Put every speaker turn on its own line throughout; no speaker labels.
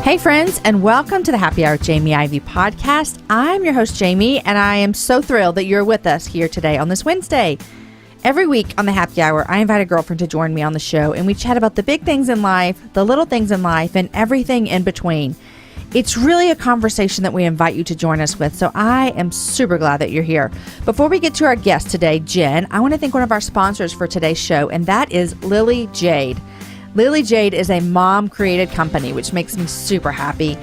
Hey friends, and welcome to the Happy Hour with Jamie Ivey podcast. I'm your host, Jamie, and I am so thrilled that you're with us here today on this Wednesday. Every week on the Happy Hour, I invite a girlfriend to join me on the show, and we chat about the big things in life, the little things in life, and everything in between. It's really a conversation that we invite you to join us with, so I am super glad that you're here. Before we get to our guest today, Jen, I want to thank one of our sponsors for today's show, and that is Lily Jade. Lily Jade is a mom-created company, which makes me super happy.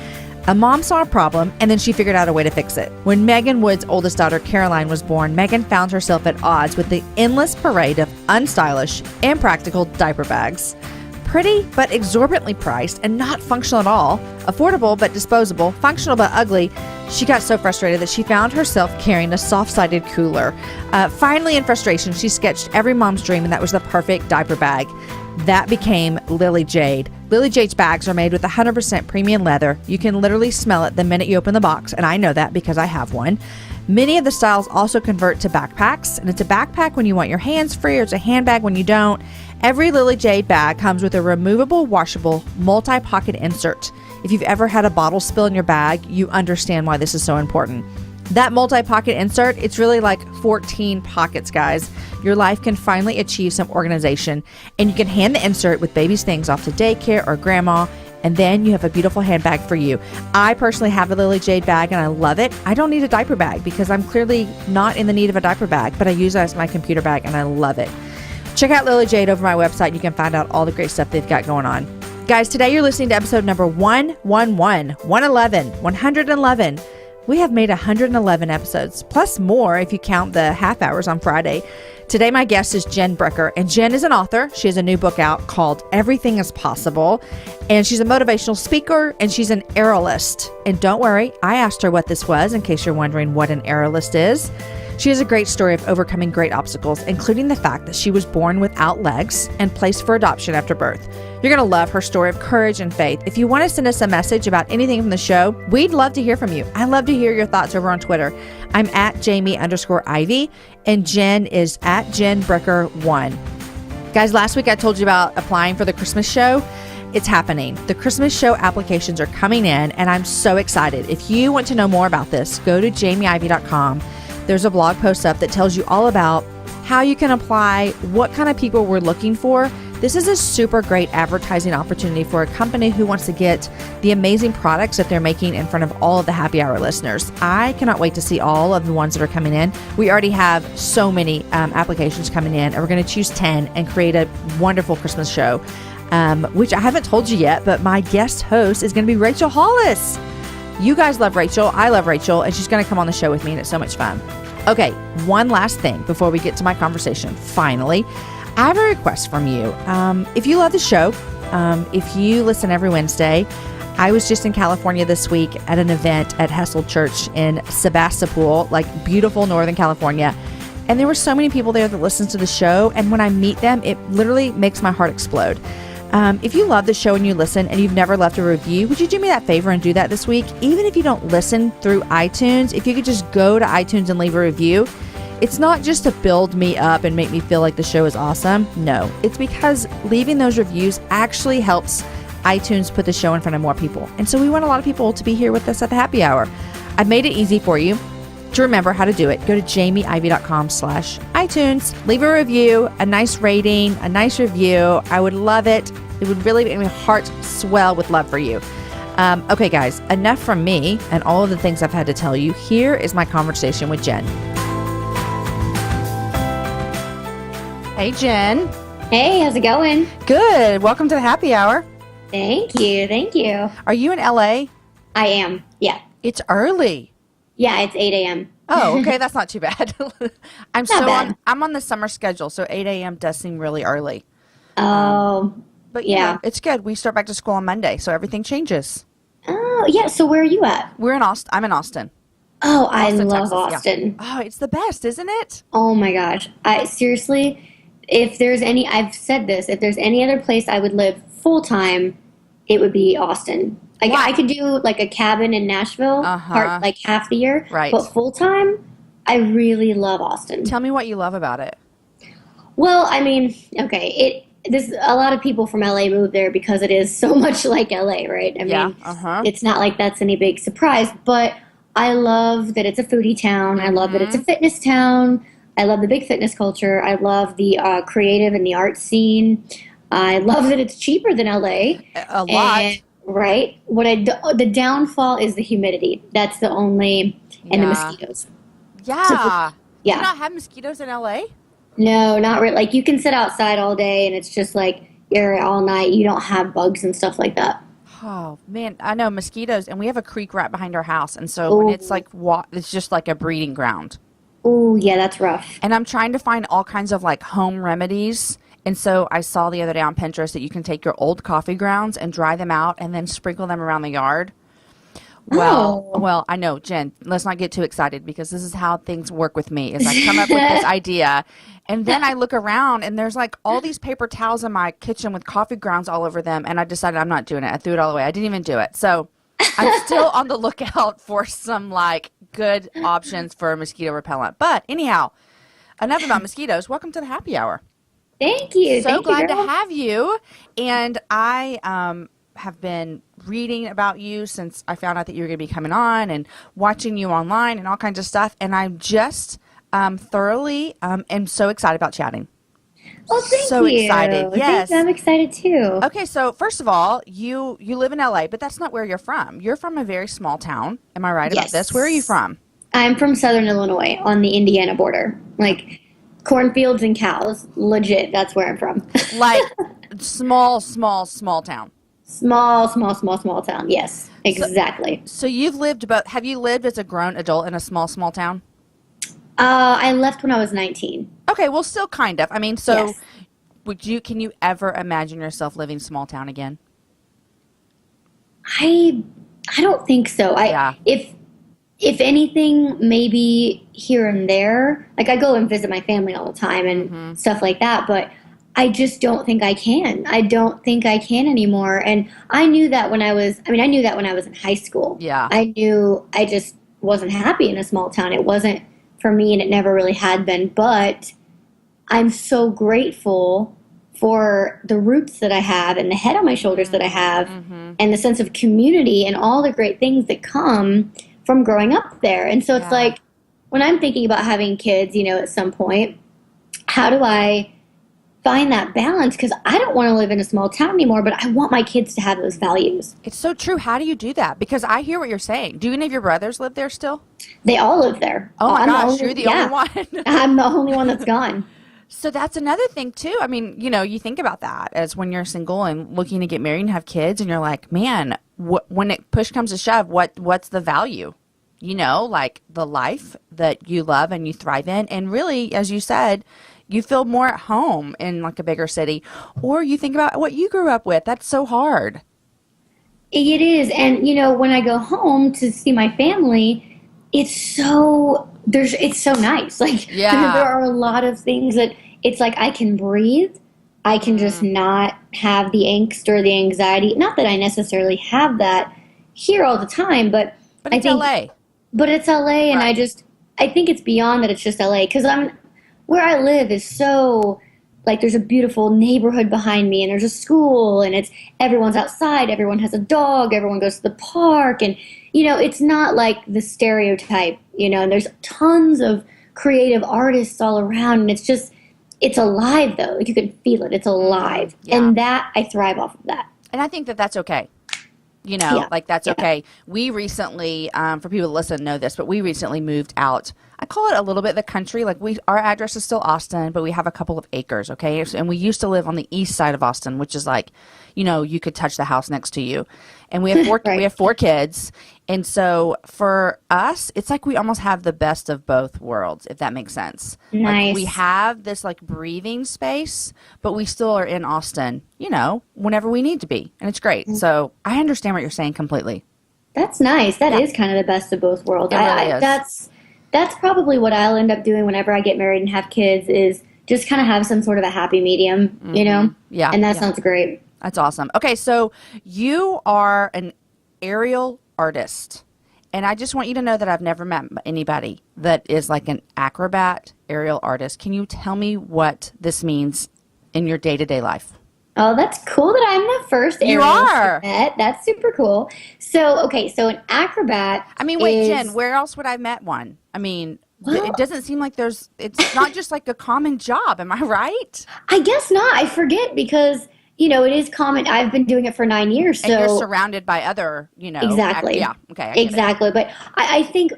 A mom saw a problem, and then she figured out a way to fix it. When Megan Wood's oldest daughter, Caroline, was born, Megan found herself at odds with the endless parade of unstylish, impractical diaper bags. Pretty, but exorbitantly priced, and not functional at all. Affordable, but disposable. Functional, but ugly. She got so frustrated that she found herself carrying a soft-sided cooler. Finally, in frustration, she sketched every mom's dream, and that was the perfect diaper bag. That became Lily Jade. Lily Jade's bags are made with 100% premium leather. You can literally smell it the minute you open the box, and I know that because I have one. Many of the styles also convert to backpacks, and it's a backpack when you want your hands free, or it's a handbag when you don't. Every Lily Jade bag comes with a removable, washable, multi-pocket insert. If you've ever had a bottle spill in your bag, you understand why this is so important. That multi-pocket insert, it's really like 14 pockets, guys. Your life can finally achieve some organization, and you can hand the insert with baby's things off to daycare or grandma, and then you have a beautiful handbag for you. I personally have a Lily Jade bag, and I love it. I don't need a diaper bag because I'm clearly not in the need of a diaper bag, but I use it as my computer bag, and I love it. Check out Lily Jade over my website. You can find out all the great stuff they've got going on. Guys, today you're listening to episode number 111. We have made 111 episodes, plus more if you count the half hours on Friday. Today, my guest is Jen Brecker, and Jen is an author. She has a new book out called Everything is Possible, and she's a motivational speaker, and she's an aerialist. And don't worry, I asked her what this was, in case you're wondering what an aerialist is. She has a great story of overcoming great obstacles, including the fact that she was born without legs and placed for adoption after birth. You're going to love her story of courage and faith. If you want to send us a message about anything from the show, we'd love to hear from you. I love to hear your thoughts over on Twitter. I'm at Jamie_Ivey, and Jen is at JenBrecker1. Guys, last week I told you about applying for the Christmas show. It's happening. The Christmas show applications are coming in, and I'm so excited. If you want to know more about this, go to jamieivey.com. There's a blog post up that tells you all about how you can apply, what kind of people we're looking for. This is a super great advertising opportunity for a company who wants to get the amazing products that they're making in front of all of the Happy Hour listeners. I cannot wait to see all of the ones that are coming in. We already have so many applications coming in, and we're going to choose 10 and create a wonderful Christmas show, which I haven't told you yet, but my guest host is going to be Rachel Hollis. You guys love Rachel. I love Rachel, and she's going to come on the show with me, and it's so much fun. Okay, one last thing before we get to my conversation. Finally, I have a request from you. If you love the show, if you listen every Wednesday, I was just in California this week at an event at Hessel Church in Sebastopol, like beautiful Northern California. And there were so many people there that listen to the show. And when I meet them, it literally makes my heart explode. If you love the show and you listen and you've never left a review, would you do me that favor and do that this week? Even if you don't listen through iTunes, if you could just go to iTunes and leave a review. It's not just to build me up and make me feel like the show is awesome. No, it's because leaving those reviews actually helps iTunes put the show in front of more people. And so we want a lot of people to be here with us at the Happy Hour. I've made it easy for you to remember how to do it. Go to jamieivey.com/iTunes. Leave a review, a nice rating, a nice review. I would love it. It would really make my heart swell with love for you. Okay, guys, enough from me and all of the things I've had to tell you. Here is my conversation with Jen. Hey, Jen.
Hey, how's it going?
Good. Welcome to the Happy Hour.
Thank you. Thank you.
Are you in LA?
I am. Yeah.
It's early.
Yeah, it's 8 a.m.
Oh, okay. That's not too bad. I'm
bad.
I'm on the summer schedule, so 8 a.m. does seem really early.
Oh,
but
yeah.
It's good. We start back to school on Monday, so everything changes.
Oh, yeah. So where are you at?
We're in Austin. I'm in Austin.
Oh,
Austin,
I love
Texas,
Austin.
Yeah. Oh, it's the best, isn't it?
Oh my gosh. Seriously, if there's any, I've said this, if there's any other place I would live full time, it would be Austin. Like, I could do like a cabin in Nashville, like half the year,
right?
But full time, I really love Austin.
Tell me what you love about it.
Well, I mean, okay, this a lot of people from LA move there because it is so much like LA, right? I mean, it's not like that's any big surprise, but I love that it's a foodie town. I love that it's a fitness town. I love the big fitness culture. I love the creative and the art scene. I love that it's cheaper than LA.
A lot.
And, right? The downfall is the humidity. That's the only, and the mosquitoes.
Yeah.
So,
Do you not have mosquitoes in LA?
No, not really. Like you can sit outside all day and it's just like you're all night. You don't have bugs and stuff like that.
Oh man, I know mosquitoes, and we have a creek right behind our house, and so when it's like it's just like a breeding ground.
Oh yeah, that's rough.
And I'm trying to find all kinds of like home remedies. And so I saw the other day on Pinterest that you can take your old coffee grounds and dry them out and then sprinkle them around the yard. Well, I know, Jen, let's not get too excited because this is how things work with me is I come up with this idea and then I look around and there's like all these paper towels in my kitchen with coffee grounds all over them. And I decided I'm not doing it. I threw it all away. I didn't even do it. So I'm still on the lookout for some like good options for mosquito repellent. But anyhow, enough about mosquitoes. Welcome to the happy hour.
Thank you.
So glad to have you. And I have been reading about you since I found out that you were going to be coming on and watching you online and all kinds of stuff. And I'm just thoroughly am so excited about chatting.
Well, thank you.
So excited. Yes.
I'm excited too.
Okay, so first of all, you live in LA, but that's not where you're from. You're from a very small town. Am I right about this? Where are you from?
I'm from Southern Illinois on the Indiana border. Like cornfields and cows. Legit, that's where I'm from.
Like small town.
Small town. Yes, exactly.
So you've lived have you lived as a grown adult in a small town?
I left when I was 19.
Okay, well, still kind of. I mean, so can you ever imagine yourself living small town again?
I don't think so. If anything, maybe here and there. Like I go and visit my family all the time and stuff like that, but I just don't think I can. I don't think I can anymore. And I knew that when I was in high school.
Yeah.
I knew I just wasn't happy in a small town. It wasn't for me and it never really had been, but I'm so grateful for the roots that I have and the head on my shoulders that I have and the sense of community and all the great things that come from growing up there. And so it's like when I'm thinking about having kids, at some point, how do I find that balance? Because I don't want to live in a small town anymore, but I want my kids to have those values.
It's so true. How do you do that? Because I hear what you're saying. Do any of your brothers live there still?
They all live there.
Oh my gosh, you're the only one.
I'm the only one that's gone.
So that's another thing too. I mean, you think about that as when you're single and looking to get married and have kids and you're like, man, when it push comes to shove, what's the value? Like the life that you love and you thrive in. And really, as you said, you feel more at home in like a bigger city, or you think about what you grew up with. That's so hard.
It is. And, when I go home to see my family, it's so nice. Like there are a lot of things that it's like I can breathe. I can just not have the angst or the anxiety. Not that I necessarily have that here all the time, but
it's LA.
But it's LA, and
right.
I think it's beyond that. It's just LA because where I live is so like there's a beautiful neighborhood behind me, and there's a school, and everyone's outside, everyone has a dog, everyone goes to the park, and it's not like the stereotype, and there's tons of creative artists all around, and it's alive though. Like you can feel it. It's alive, and that I thrive off of that.
And I think that that's okay. That's okay. We recently, for people to listen know this, but we recently moved out. I call it a little bit the country. Like our address is still Austin, but we have a couple of acres. Okay. And we used to live on the east side of Austin, which is like, you could touch the house next to you. And we have we have 4 kids. And so for us, it's like we almost have the best of both worlds, if that makes sense.
Nice.
Like we have this like breathing space, but we still are in Austin, whenever we need to be. And it's great. So I understand what you're saying completely.
That's nice. That is kind of the best of both worlds.
It really is.
That's probably what I'll end up doing whenever I get married and have kids is just kind of have some sort of a happy medium,
Yeah.
And that sounds great.
That's awesome. Okay, so you are an aerial artist. And I just want you to know that I've never met anybody that is like an acrobat aerial artist. Can you tell me what this means in your day-to-day life?
Oh, that's cool that I'm the first
You are.
met. That's super cool. So, okay, so an acrobat.
I mean, wait, Jen, where else would I met one? I mean, it doesn't seem like it's not just like a common job. Am I right?
I guess not. I forget because, it is common. I've been doing it for 9 years. So
and you're surrounded by other,
exactly.
Yeah. Okay.
Exactly. But I think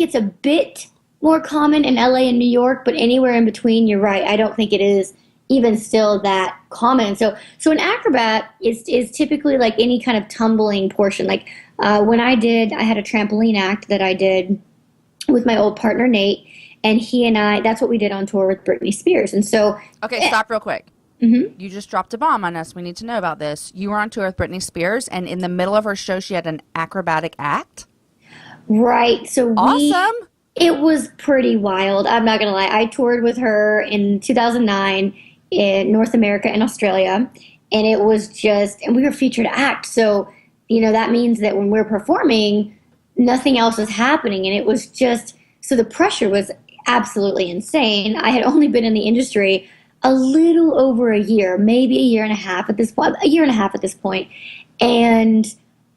it's a bit more common in LA and New York, but anywhere in between, you're right. I don't think it is even still that common. So an acrobat is typically like any kind of tumbling portion. Like when I had a trampoline act that I did with my old partner Nate, and he and I, that's what we did on tour with Britney Spears. And so
okay, stop real quick. Mm-hmm. You just dropped a bomb on us. We need to know about this. You were on tour with Britney Spears, and in the middle of her show, she had an acrobatic act.
Right. So
awesome.
It was pretty wild. I'm not gonna lie. I toured with her in 2009 in North America and Australia, and it was and we were featured act. So that means that when we're performing, nothing else is happening, and it was so the pressure was absolutely insane. I had only been in the industry a little over a year, maybe a year and a half at this point. And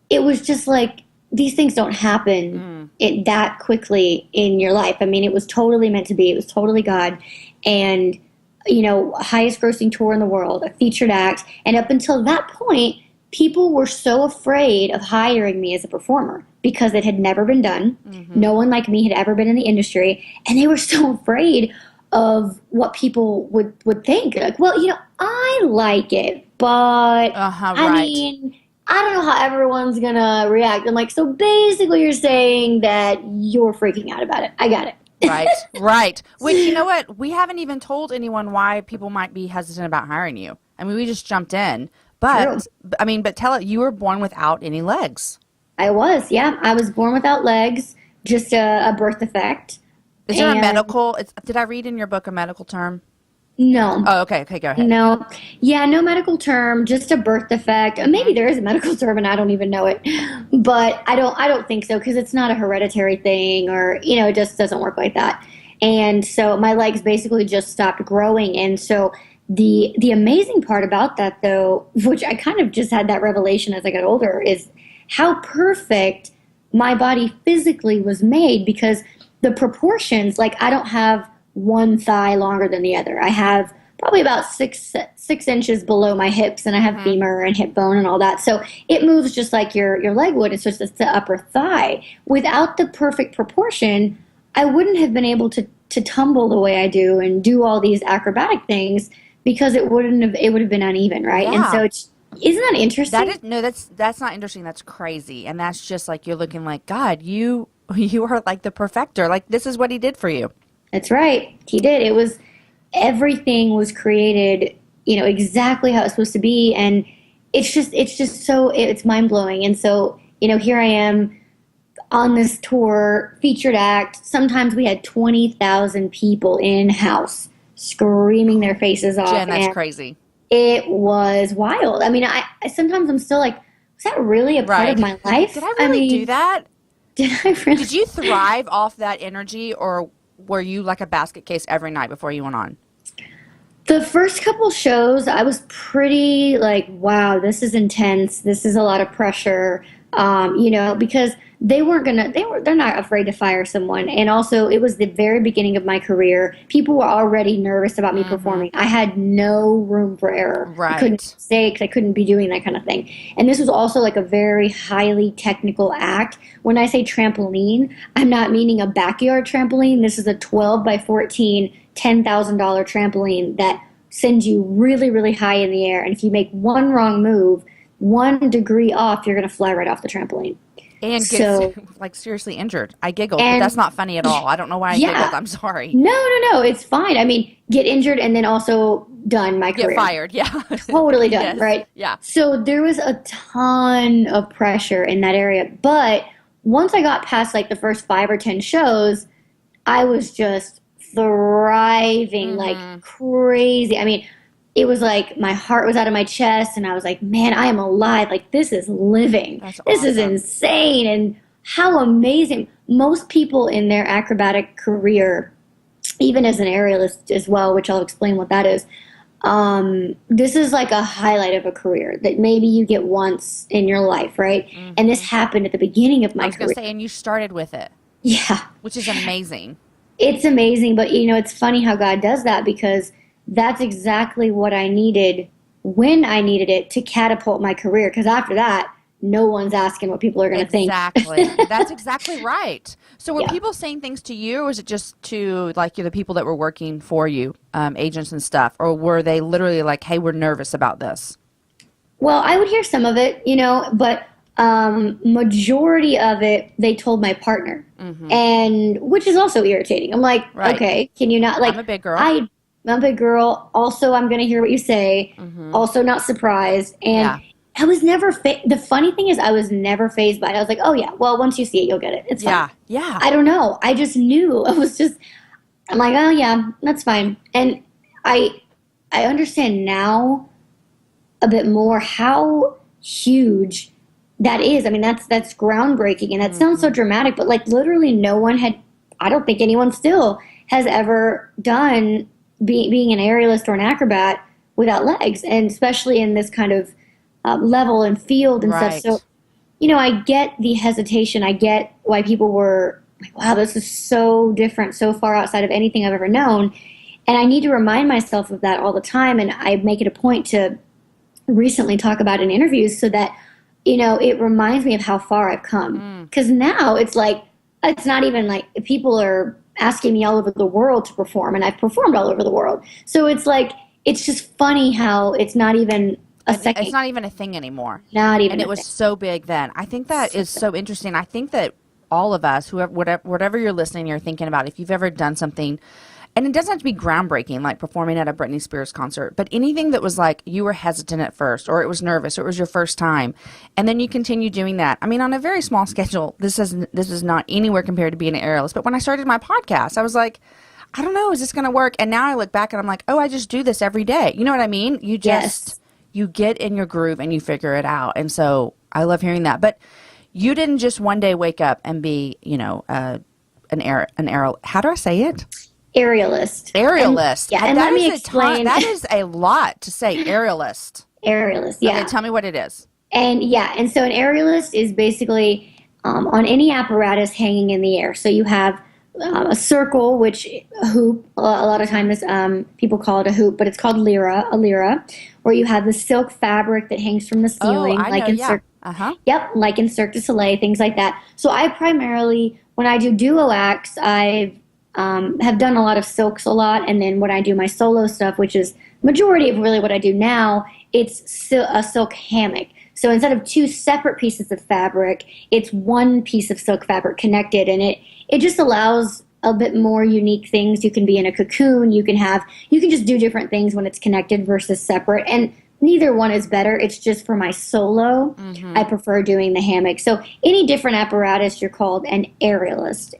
it was just like, these things don't happen that quickly in your life. I mean, it was totally meant to be. It was totally God. And, highest grossing tour in the world, a featured act. And up until that point, people were so afraid of hiring me as a performer because it had never been done. Mm-hmm. No one like me had ever been in the industry. And they were so afraid of what people would think. Like, well, I like it, but I mean, I don't know how everyone's going to react. I'm like, so basically you're saying that you're freaking out about it. I got it.
Right. Which, you know what? We haven't even told anyone why people might be hesitant about hiring you. I mean, we just jumped in. But, true. I mean, but tell it, you were born without any legs.
I was, yeah. I was born without legs, just a birth defect.
Is there a medical, did I read in your book a medical term?
No.
Oh, okay, go ahead.
No. Yeah, no medical term, just a birth defect. Maybe there is a medical term and I don't even know it. But I don't think so because it's not a hereditary thing or, it just doesn't work like that. And so my legs basically just stopped growing. And so the amazing part about that, though, which I kind of just had that revelation as I got older, is how perfect my body physically was made because the proportions, like I don't have one thigh longer than the other. I have probably about six inches below my hips, and I have femur and hip bone and all that. So it moves just like your leg would. It's just the upper thigh. Without the perfect proportion, I wouldn't have been able to tumble the way I do and do all these acrobatic things because it would have been uneven, right?
Yeah.
And so isn't that interesting?
That's not interesting. That's crazy. And that's just like you're looking like, God, you are like the perfecter. Like this is what he did for you.
That's right. He did. Everything was created, exactly how it's supposed to be. And it's just so, it's mind blowing. And so, here I am on this tour, featured act. Sometimes we had 20,000 people in house screaming their faces off.
Jen, that's crazy.
It was wild. I mean, I sometimes I'm still like, was that really a part of my life?
Did I really do that?
Did I really?
Did you thrive off that energy, or were you like a basket case every night before you went on?
The first couple shows, I was pretty like, wow, this is intense. This is a lot of pressure, because they're not afraid to fire someone. And also, it was the very beginning of my career. People were already nervous about me performing. I had no room for error.
Right.
I couldn't say because I couldn't be doing that kind of thing. And this was also like a very highly technical act. When I say trampoline, I'm not meaning a backyard trampoline. This is a 12 by 14, $10,000 trampoline that sends you really, really high in the air. And if you make one wrong move, 1 degree off, you're going to fly right off the trampoline.
And get like seriously injured. I giggled, but that's not funny at all. I don't know why I giggled. I'm sorry.
No, it's fine. I mean, get injured and then also done my career.
Get fired, yeah.
Totally done,
yes.
Right?
Yeah.
So there was a ton of pressure in that area. But once I got past like the first 5 or 10 shows, I was just thriving like crazy. I mean, it was like my heart was out of my chest and I was like, man, I am alive. Like this is living. This is insane. And how amazing. Most people in their acrobatic career, even as an aerialist as well, which I'll explain what that is, this is like a highlight of a career that maybe you get once in your life, right?
Mm-hmm.
And this happened at the beginning of my career.
I was going to say, and you started with it.
Yeah.
Which is amazing.
It's amazing, but it's funny how God does that, because that's exactly what I needed when I needed it to catapult my career. Because after that, no one's asking what people are going to think.
Exactly. That's exactly right. So were
Yeah.
people saying things to you, or was it just to like the people that were working for you, agents and stuff? Or were they literally like, hey, we're nervous about this?
Well, I would hear some of it, but majority of it, they told my partner, and which is also irritating. I'm like,
Right.
okay, can you not, like,
I'm a big girl.
I'm a big girl. Also, I'm going to hear what you say. Also, not surprised. And I was never, the funny thing is, I was never fazed by it. I was like, oh yeah, well, once you see it, you'll get it. It's fine.
Yeah.
I don't know. I just knew. I'm like, oh yeah, that's fine. And I understand now a bit more how huge that is. I mean, that's groundbreaking, and that sounds so dramatic, but like literally no one had, I don't think anyone still has ever done being an aerialist or an acrobat without legs, and especially in this kind of level and field and
Right.
stuff. So, I get the hesitation. I get why people were like, wow, this is so different, so far outside of anything I've ever known. And I need to remind myself of that all the time. And I make it a point to recently talk about in interviews so that, it reminds me of how far I've come. Because now it's like, it's not even like people are asking me all over the world to perform, and I've performed all over the world. So it's like, it's just funny how it's not even a second.
It's not even a thing anymore.
Not even.
And it was so big then. I think that is so interesting. I think that all of us, whatever you're listening, you're thinking about, if you've ever done something, and it doesn't have to be groundbreaking, like performing at a Britney Spears concert, but anything that was like you were hesitant at first, or it was nervous, or it was your first time, and then you continue doing that. I mean, on a very small schedule, this is not anywhere compared to being an aerialist. But when I started my podcast, I was like, I don't know, is this going to work? And now I look back and I'm like, oh, I just do this every day. You know what I mean? You just, you get in your groove and you figure it out. And so I love hearing that. But you didn't just one day wake up and be, an aerial. How do I say it?
Aerialist.
Aerialist.
And let me explain.
That is a lot to say, aerialist.
Aerialist, yeah.
Okay, tell me what it is.
And so an aerialist is basically on any apparatus hanging in the air. So you have a circle, which a hoop, a lot of times people call it a hoop, but it's called a lyra, where you have the silk fabric that hangs from the ceiling, like in Cirque du Soleil, things like that. So I primarily, when I do duo acts, I have done a lot of silks a lot, and then when I do my solo stuff, which is majority of really what I do now, it's a silk hammock. So instead of two separate pieces of fabric, it's one piece of silk fabric connected, and it just allows a bit more unique things. You can be in a cocoon, you can just do different things when it's connected versus separate, and neither one is better. It's just for my solo, I prefer doing the hammock. So any different apparatus, you're called an aerialist.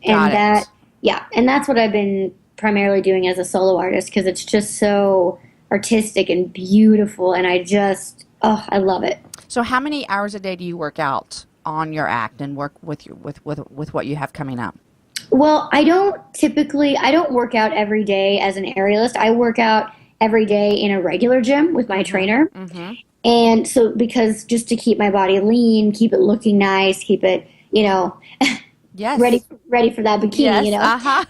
And that's what I've been primarily doing as a solo artist, because it's just so artistic and beautiful, and I love it.
So how many hours a day do you work out on your act and work with what you have coming up?
Well, I don't work out every day as an aerialist. I work out every day in a regular gym with my trainer. And so, because just to keep my body lean, keep it looking nice, keep it, ready for that bikini,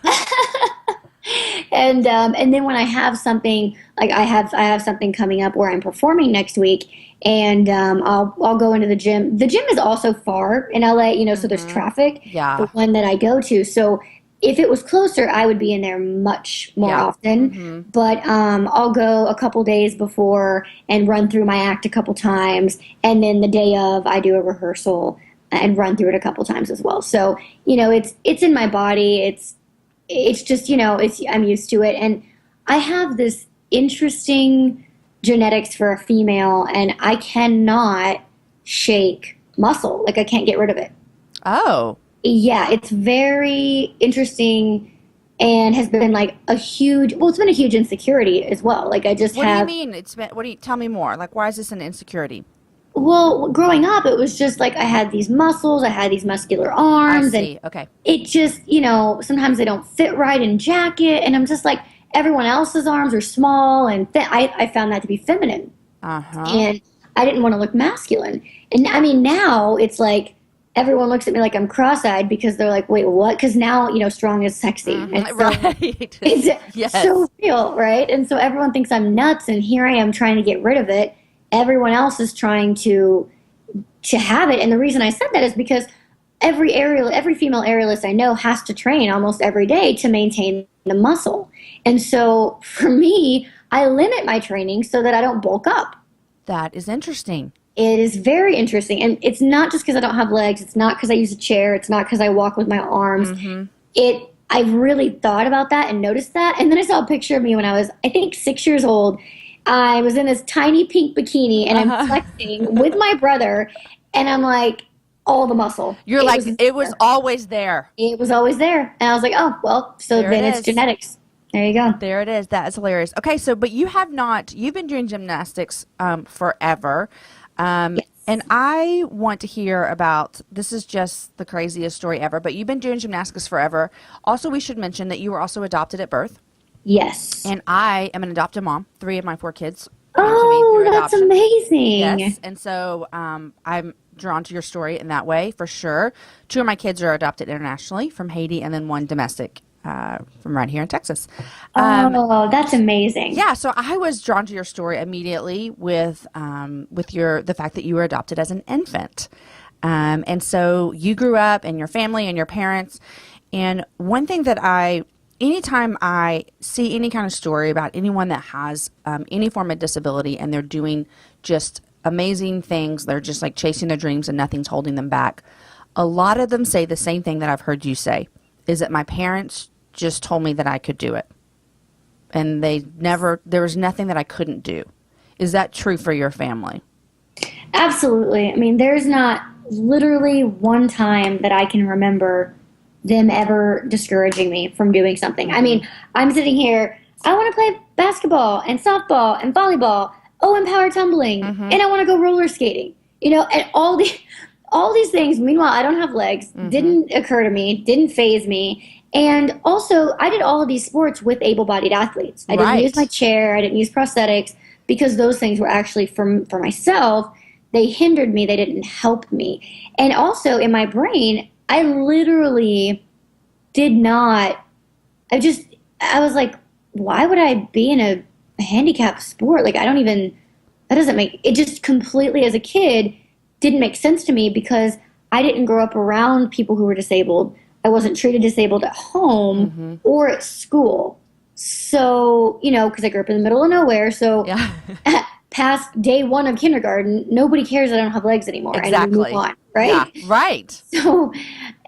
And then when I have something, like I have something coming up where I'm performing next week, and I'll go into the gym. The gym is also far in LA, so there's traffic.
Yeah.
The one that I go to. So if it was closer, I would be in there much more often. But I'll go a couple days before and run through my act a couple times, and then the day of, I do a rehearsal and run through it a couple times as well. So it's in my body. It's just, I'm used to it. And I have this interesting genetics for a female, and I cannot shake muscle. Like, I can't get rid of it.
Oh.
Yeah, it's very interesting, and has been like it's been a huge insecurity as well. Like, I just
What do you mean? Tell me more. Like, why is this an insecurity?
Well, growing up, it was just like I had these muscles, I had these muscular arms.
I see. Okay.
It just, sometimes they don't fit right in jacket. And I'm just like, everyone else's arms are small and I found that to be feminine. And I didn't want to look masculine. And I mean, now it's like everyone looks at me like I'm cross-eyed because they're like, wait, what? Because now, strong is sexy. And so
Right.
it's so real, right? And so everyone thinks I'm nuts, and here I am trying to get rid of it. Everyone else is trying to have it. And the reason I said that is because every female aerialist I know has to train almost every day to maintain the muscle. And so for me, I limit my training so that I don't bulk up.
That is interesting.
It is very interesting. And it's not just because I don't have legs. It's not because I use a chair. It's not because I walk with my arms. I've really thought about that and noticed that. And then I saw a picture of me when I was, I think, 6 years old. I was in this tiny pink bikini, and I'm flexing with my brother. And I'm like, all the muscle.
You're like, it was always there.
It was always there. And I was like, oh, well, so then it's genetics. There you go.
There it is. That is hilarious. Okay, so, but you've been doing gymnastics forever.
Yes.
And I want to hear about, this is just the craziest story ever, but you've been doing gymnastics forever. Also, we should mention that you were also adopted at birth.
Yes.
And I am an adopted mom. 3 of my 4 kids.
Oh, that's amazing.
Yes. And so I'm drawn to your story in that way, for sure. 2 of my kids are adopted internationally from Haiti, and then 1 domestic from right here in Texas.
That's amazing.
Yeah, so I was drawn to your story immediately with the fact that you were adopted as an infant. And so you grew up, and your family and your parents. And one thing that anytime I see any kind of story about anyone that has any form of disability and they're doing just amazing things, they're just like chasing their dreams and nothing's holding them back. A lot of them say the same thing that I've heard you say, is that my parents just told me that I could do it. And there was nothing that I couldn't do. Is that true for your family?
Absolutely. I mean, there's not literally one time that I can remember them ever discouraging me from doing something. I mean, I'm sitting here, I want to play basketball and softball and volleyball, and power tumbling, and I want to go roller skating, and all these things. Meanwhile, I don't have legs, didn't occur to me, didn't faze me. And also, I did all of these sports with able-bodied athletes. I didn't use my chair, I didn't use prosthetics, because those things were actually for myself. They hindered me, they didn't help me. And also, in my brain, I literally did not, I was like, why would I be in a handicap sport? Like, that doesn't make, it just completely, as a kid, didn't make sense to me because I didn't grow up around people who were disabled. I wasn't treated disabled at home or at school. So, because I grew up in the middle of nowhere. So past day 1 of kindergarten, nobody cares I don't have legs anymore.
Exactly.
And we move on, right?
Yeah, right.
So,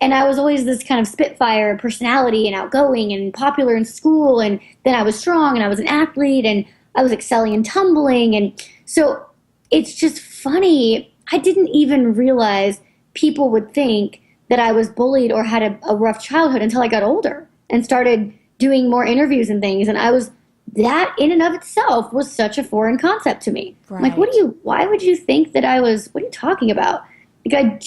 and I was always this kind of spitfire personality and outgoing and popular in school. And then I was strong and I was an athlete and I was excelling in tumbling. And so it's just funny. I didn't even realize people would think that I was bullied or had a rough childhood until I got older and started doing more interviews and things. And that in and of itself was such a foreign concept to me. Right. Like, why would you think that what are you talking about? Like,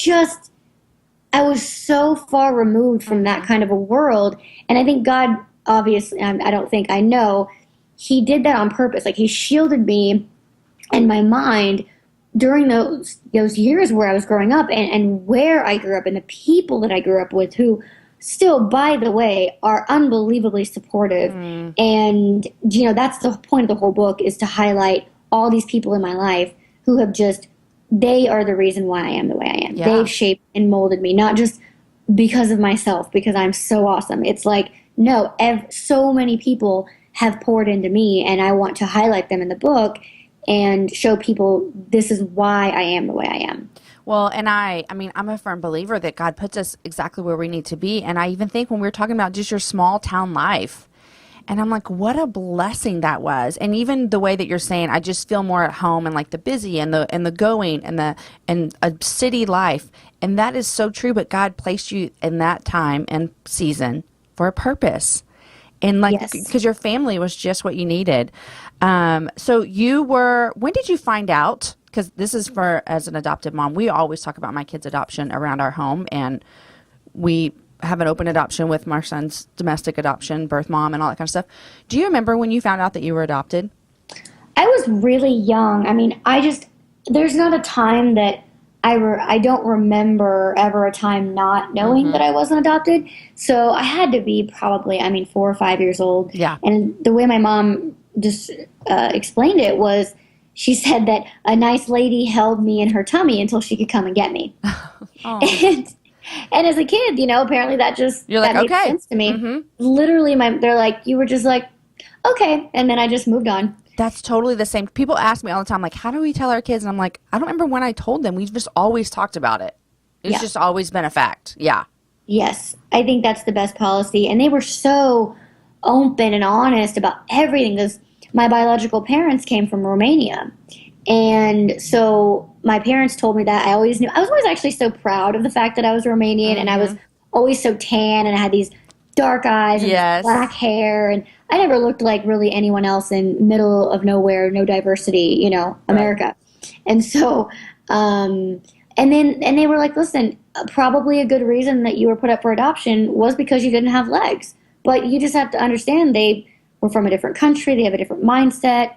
I was so far removed from that kind of a world. And I think God, obviously, I know, He did that on purpose. Like, He shielded me and my mind during those years where I was growing up and where I grew up and the people that I grew up with, who still, by the way, are unbelievably supportive. And, that's the point of the whole book, is to highlight all these people in my life who have they are the reason why I am the way I am. Yeah. They've shaped and molded me, not just because of myself, because I'm so awesome. It's like, no, so many people have poured into me, and I want to highlight them in the book and show people this is why I am the way I am.
Well, and I'm a firm believer that God puts us exactly where we need to be. And I even think when we were talking about just your small town life, and I'm like, what a blessing that was. And even the way that you're saying, I just feel more at home and like the busy and the going and a city life. And that is so true. But God placed you in that time and season for a purpose. And because your family was just what you needed. So when did you find out? Because this is as an adopted mom, we always talk about my kids' adoption around our home, and we have an open adoption with my son's domestic adoption, birth mom, and all that kind of stuff. Do you remember when you found out that you were adopted?
I was really young. I mean, there's not a time that I don't remember ever a time not knowing that I wasn't adopted. So I had to be probably, 4 or 5 years old.
Yeah.
And the way my mom just explained it was, she said that a nice lady held me in her tummy until she could come and get me. And as a kid, apparently that made sense to me. Literally, they're like, you were just like, okay. And then I just moved on.
That's totally the same. People ask me all the time, like, how do we tell our kids? And I'm like, I don't remember when I told them. We've just always talked about it. It's just always been a fact. Yeah.
Yes. I think that's the best policy. And they were so open and honest about everything, because my biological parents came from Romania. And so my parents told me that. I was always actually so proud of the fact that I was Romanian, and I was always so tan, and I had these dark eyes and black hair, and I never looked like really anyone else in middle of nowhere, no diversity, America. And so, and they were like, listen, probably a good reason that you were put up for adoption was because you didn't have legs. But you just have to understand they were from a different country, they have a different mindset,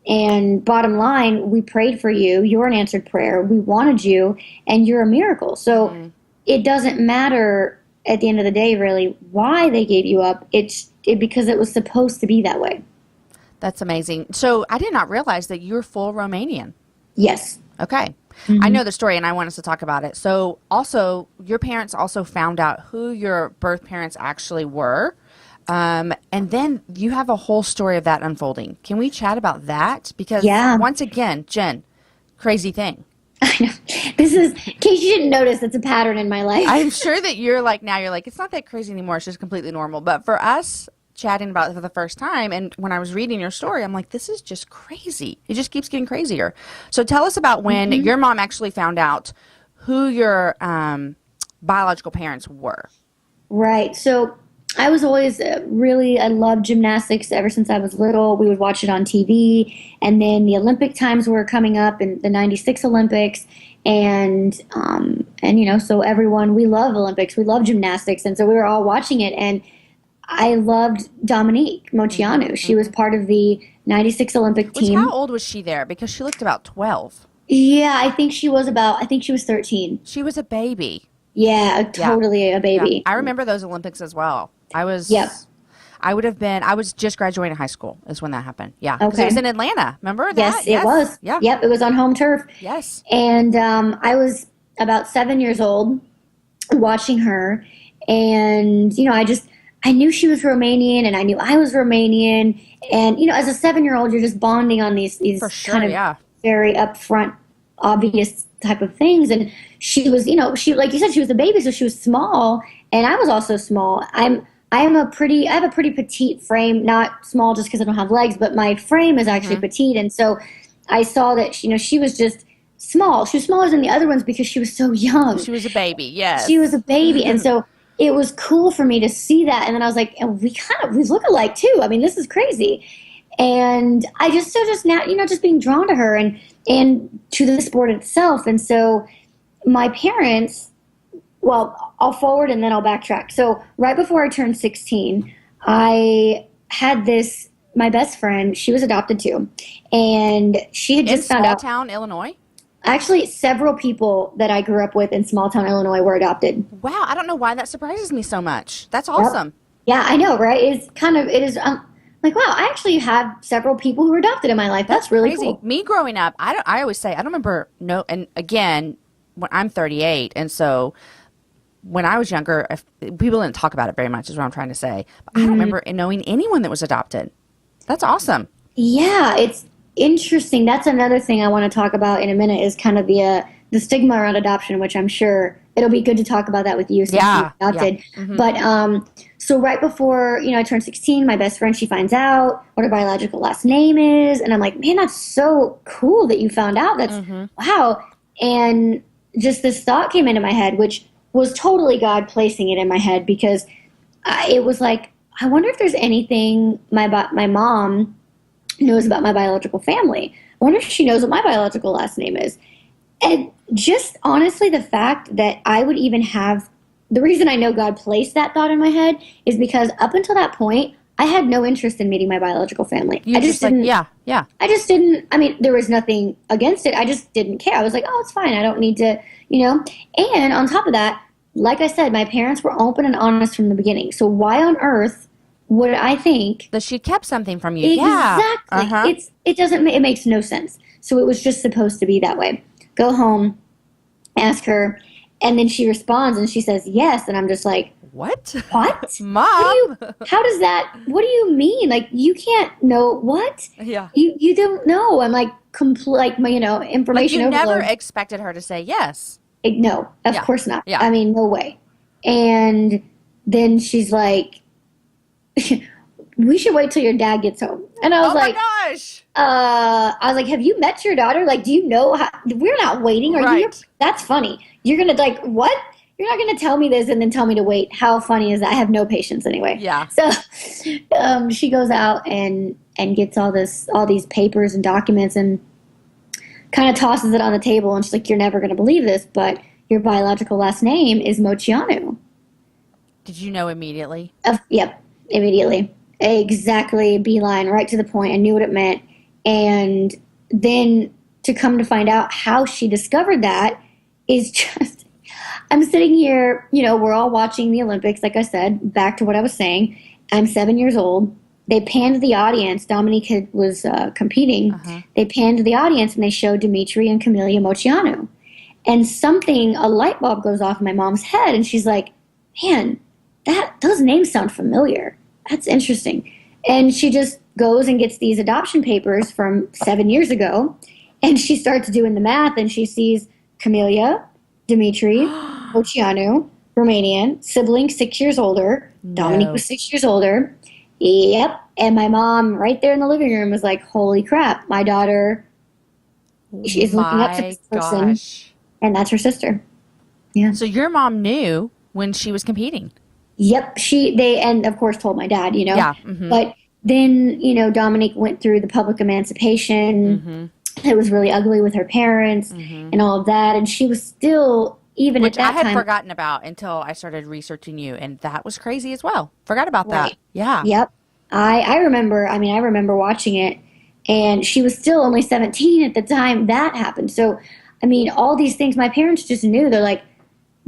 and bottom line, we prayed for you, you're an answered prayer, we wanted you, and you're a miracle. So it doesn't matter at the end of the day, really, why they gave you up. It's because it was supposed to be that way.
That's amazing. So I did not realize that you're full Romanian.
Yes.
Okay. I know the story, and I want us to talk about it. So also, your parents also found out who your birth parents actually were. And then you have a whole story of that unfolding. Can we chat about that? Because once again, Jen, crazy thing.
I know. This is, in case you didn't notice, it's a pattern in my life.
I'm sure that you're like, it's not that crazy anymore. It's just completely normal. But for us, chatting about it for the first time, and when I was reading your story, I'm like, this is just crazy. It just keeps getting crazier. So tell us about when your mom actually found out who your biological parents were.
Right. So I was always I loved gymnastics ever since I was little. We would watch it on TV. And then the Olympic times were coming up, in the 96 Olympics. And so everyone, we love Olympics. We love gymnastics. And so we were all watching it. And I loved Dominique Moceanu. She was part of the 96 Olympic team.
How old was she there? Because she looked about 12.
Yeah, I think she was 13.
She was a baby.
Yeah, totally a baby.
Yeah. I remember those Olympics as well. I was just graduating high school is when that happened. Yeah. Okay. It was in Atlanta. Remember that?
Yes, it was.
Yeah.
Yep, it was on home turf.
Yes.
And I was about 7 years old watching her. And, I knew she was Romanian, and I knew I was Romanian. And, as a 7-year-old, you're just bonding on these
For sure,
kind of very upfront, obvious type of things. And she was, she, like you said, she was a baby, so she was small. And I was also small. I have a pretty petite frame, not small just because I don't have legs, but my frame is actually petite. And so I saw that, she was just small. She was smaller than the other ones because she was so young.
She was a baby, yes.
She was a baby. And so it was cool for me to see that. And then I was like, we look alike too. I mean, this is crazy. And I just now, just being drawn to her and to the sport itself. And so my parents, well, I'll forward and then I'll backtrack. So right before I turned 16, I had my best friend, she was adopted too. And she had just found out.
In small town, Illinois?
Actually, several people that I grew up with in small town Illinois were adopted.
Wow, I don't know why that surprises me so much. That's awesome.
Yep. Yeah, I know, right? It is like, wow, I actually have several people who were adopted in my life. That's really
crazy.
Cool.
Me growing up, I always say, I don't remember, and again, when I'm 38, and so when I was younger, people didn't talk about it very much, is what I'm trying to say. But I don't remember knowing anyone that was adopted. That's awesome.
Yeah, it's interesting. That's another thing I want to talk about in a minute is kind of the stigma around adoption, which I'm sure it'll be good to talk about that with you since you adopted. Yeah. But so right before I turned 16, my best friend, she finds out what her biological last name is, and I'm like, man, that's so cool that you found out. That's wow. And just this thought came into my head, which was totally God placing it in my head, because it was like, I wonder if there's anything my mom knows about my biological family. I wonder if she knows what my biological last name is. And just honestly, the fact that I would even have the reason I know God placed that thought in my head is because up until that point, I had no interest in meeting my biological family. I just didn't.
Yeah.
I just didn't. I mean, there was nothing against it. I just didn't care. I was like, oh, it's fine. I don't need to, And on top of that, like I said, my parents were open and honest from the beginning. So why on earth would I think
that she kept something from you?
Exactly.
Yeah.
It makes no sense. So it was just supposed to be that way. Go home, ask her, and then she responds and she says yes, and I'm just like,
what?
Mom? What do you mean? Like, you can't know what?
Yeah.
You don't know. I'm like, information
overload.
Never
expected her to say yes.
No, of course not.
Yeah.
I mean, no way. And then she's like, we should wait till your dad gets home. And I was
my gosh.
Have you met your daughter? Like, do you know how, we're not waiting. That's funny. You're going to like, what? You're not going to tell me this and then tell me to wait. How funny is that? I have no patience anyway.
Yeah.
So she goes out and gets all these papers and documents and kind of tosses it on the table. And she's like, you're never going to believe this, but your biological last name is Mochianu.
Did you know immediately?
Yep, immediately. Exactly. Beeline, right to the point. I knew what it meant. And then to come to find out how she discovered that is just... I'm sitting here, we're all watching the Olympics, like I said, back to what I was saying. I'm 7 years old. They panned the audience. Dominique was competing. Uh-huh. They panned the audience and they showed Dimitri and Camelia Mochianu. And a light bulb goes off in my mom's head and she's like, man, those names sound familiar. That's interesting. And she just goes and gets these adoption papers from 7 years ago. And she starts doing the math and she sees Camelia, Dimitri, Mochianu, Romanian, sibling 6 years older. No. Dominique was 6 years older. Yep. And my mom right there in the living room was like, holy crap, my daughter is looking up to this person. Gosh. And that's her sister. Yeah.
So your mom knew when she was competing.
Yep. And of course told my dad,
Yeah. Mm-hmm.
But then, Dominique went through the public emancipation. Mm-hmm. It was really ugly with her parents and all of that. And she was still, even
Which
at that time.
I had forgotten about until I started researching you. And that was crazy as well. Forgot about that. Yeah.
Yep. I remember watching it. And she was still only 17 at the time that happened. So, all these things, my parents just knew. They're like,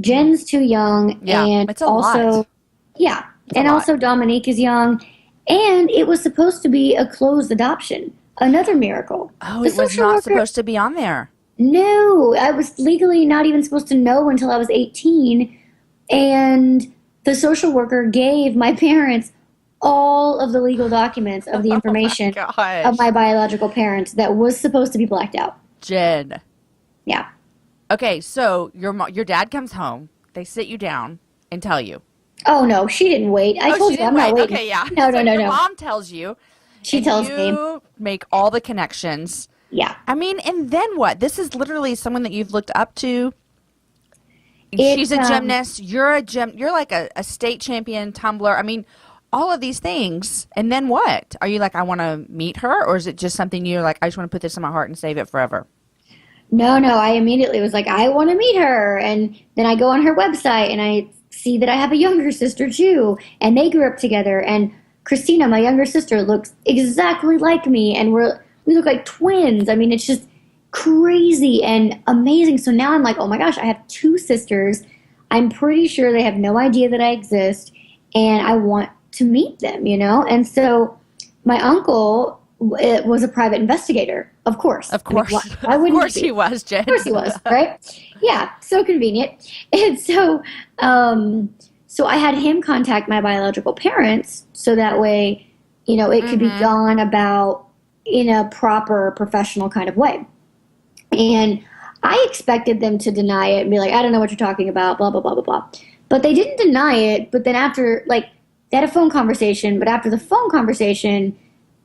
Jen's too young.
Yeah,
and
it's a lot.
Yeah. And also Dominique is young. And it was supposed to be a closed adoption. Another miracle.
Oh, it was not supposed to be on there.
No, I was legally not even supposed to know until I was 18. And the social worker gave my parents all of the legal documents of the information of my biological parents that was supposed to be blacked out.
Jen.
Yeah.
Okay, so your dad comes home. They sit you down and tell you.
Oh, no, she didn't wait. I told you I'm not waiting.
Okay, yeah.
No.
Your mom tells you.
She tells
me.
You
make all the connections.
Yeah.
And then what? This is literally someone that you've looked up to. She's a gymnast. You're like a state champion tumbler. All of these things. And then what? Are you like, I want to meet her? Or is it just something you're like, I just want to put this in my heart and save it forever?
No. I immediately was like, I want to meet her. And then I go on her website and I see that I have a younger sister too. And they grew up together. And Christina, my younger sister, looks exactly like me. And we look like twins. It's just crazy and amazing. So now I'm like, oh my gosh, I have two sisters. I'm pretty sure they have no idea that I exist. And I want to meet them, And so my uncle was a private investigator, of course.
Of course.
Why wouldn't
of course he was, Jen.
Of course he was, right? Yeah, so convenient. And so so I had him contact my biological parents so that way, it could be gone about in a proper professional kind of way. And I expected them to deny it and be like, I don't know what you're talking about, blah, blah, blah, blah, blah. But they didn't deny it. But then after, they had a phone conversation. But after the phone conversation,